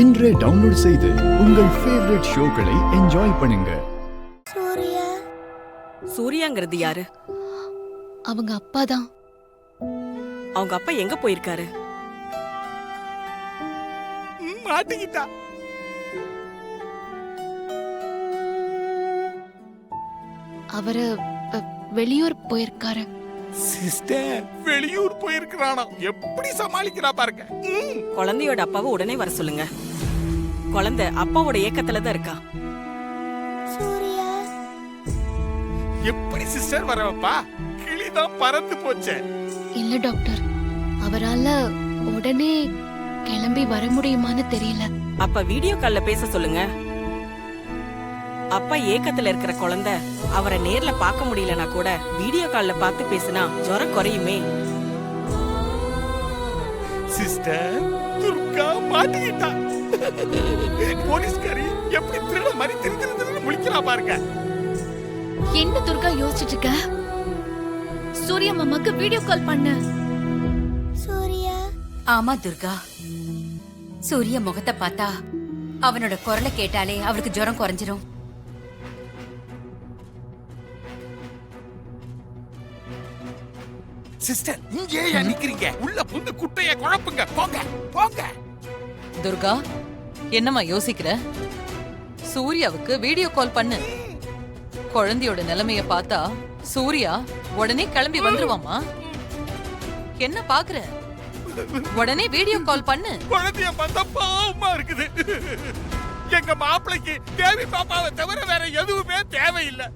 இன்றே டவுன்லோட் செய்து உங்கள் ஃபேவரட் ஷோக்களை என்ஜாய் பண்ணுங்க. சூர்யாங்கிறது யாரு? அவங்க அப்பா தான். அவங்க அப்பா எங்க போயிருக்காரு? மாட்டிக்கிட்டா. அவரு வெளியூர் போயிருக்காரு. சிஸ்டர் வெளியூர் போயிருக்கிறானா? எப்படி சமாளிக்கிறா பாருங்க. குழந்தையோட அப்பாவை உடனே வர சொல்லுங்க. குழந்தை அப்பாவோட ஏக்கத்துல தான் இருக்கா. எப்படி சிஸ்டர் வரவப்பா? கிளிதான் பறந்து போச்சே. இல்ல டாக்டர், அவரால உடனே கிளம்பி வர முடியுமான்னு தெரியல. அப்ப வீடியோ கால்ல பேச சொல்லுங்க. அப்பா ஏக்கத்துல இருக்கிற குழந்தை அவரை நேர்ல பார்க்க முடியலனா கூட வீடியோ கால்ல பார்த்து பேசினா ஜுரம் குறையுமே. சிஸ்டர் துர்கா மாட்டிக்கிட்டா. போலீஸ்காரி எப்படி திருட மாதிரி திரு முழிக்கிறா பாருங்க. என்ன துர்கா யோசிச்சுட்டு இருக்க? சூர்யா மாமாக்கு வீடியோ கால் பண்ணு. சூர்யா. ஆமா துர்கா, சூர்யா முகத்தை பார்த்தா அவனோட குரலை கேட்டாலே அவருக்கு ஜுரம் குறைஞ்சிரும். சிஸ்டர் இங்கே ஏன் நிக்கிறீங்க? உள்ள புந்து குட்டைய குழப்புங்க. போங்க போங்க. துர்கா, என்னம்மா யோசிக்கிற? சூர்யாவுக்கு வீடியோ கால் பண்ணு. குழந்தையோட நிலைமைய பார்த்தா சூர்யா உடனே கிளம்பி வந்துருவாமா. என்ன பாக்குற? உடனே வீடியோ கால் பண்ணு. குழந்தைய பார்த்தா பாவமா இருக்குது. எங்க மாப்பிளைக்கு தேவி பாப்பாவை தவிர வேற எதுவுமே தேவையில்லை.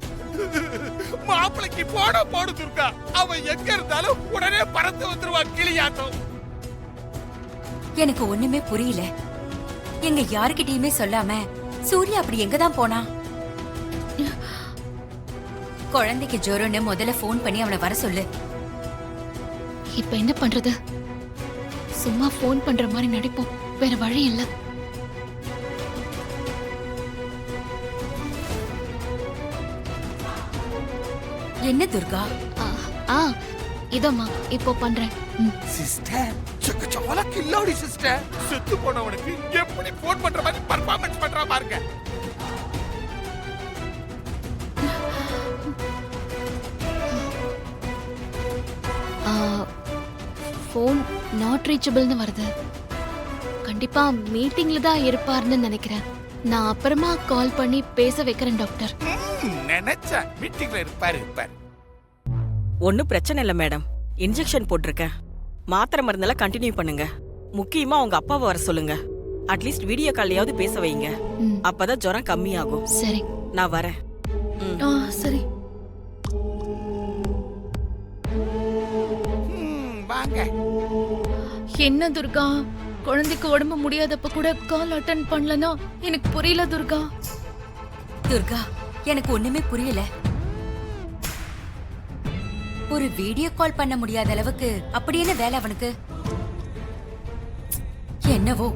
மாப்பிளைக்கு போடு துர்கா. அவன் எங்க இருந்தாலும் உடனே பறந்து வந்துருவா கிளியாட்டம். எனக்கு ஒண்ணுமே புரியல. எங்க யாருக்கிட்டயுமே சொல்லாம சூர்யா அப்படி எங்கதான் போனா? குழந்தைக்கு ஜுரம்னு முதல்ல போன் பண்ணி அவனை வர சொல்லு. இப்ப என்ன பண்றது? சும்மா போன் பண்ற மாதிரி நடிப்போம், வேற வழி இல்ல. என்ன துர்கா? இதம்மா இப்போ பண்றேன். சிஸ்டர் சக்கச்சவல கில்லாடி சிஸ்டர். செத்து போனவனுக்கு எப்படி போன் பண்ற மாதிரி பெர்ஃபார்மன்ஸ் பண்றா பாருங்க. போன் நாட் ரீச்சபிள்னு வருது. கண்டிப்பா மீட்டிங்ல தான் இருப்பாருன்னு நினைக்கிறேன். நான் அப்புறமா கால் பண்ணி பேச வைக்கிறேன் டாக்டர். நினைச்சா மீட்டிங்ல இருப்பாரு. ஒன்னும் பிரச்சனை இல்ல மேடம். இன்ஜெக்ஷன் போட்டிருக்கேன். மாத்திரை மருந்தெல்லாம் கண்டினியூ பண்ணுங்க. முக்கியமா உங்க அப்பாவை வர சொல்லுங்க. அட்லீஸ்ட் வீடியோ கால்லையாவது பேச வைங்க. அப்பதான் ஜுரம் கம்மியாகும். சரி, நான் வரேன். சரி. வாங்க. என்ன துர்கா, குழந்தைக்கு உடம்பு முடியாதப்ப கூட கால் அட்டெண்ட் பண்ணலனா எனக்கு புரியல துர்கா. துர்கா, எனக்கு ஒண்ணுமே புரியல. ஒரு வீடியோ கால் பண்ண முடியாத அளவுக்கு அப்படி என்ன வேலை அவனுக்கு? என்னவோ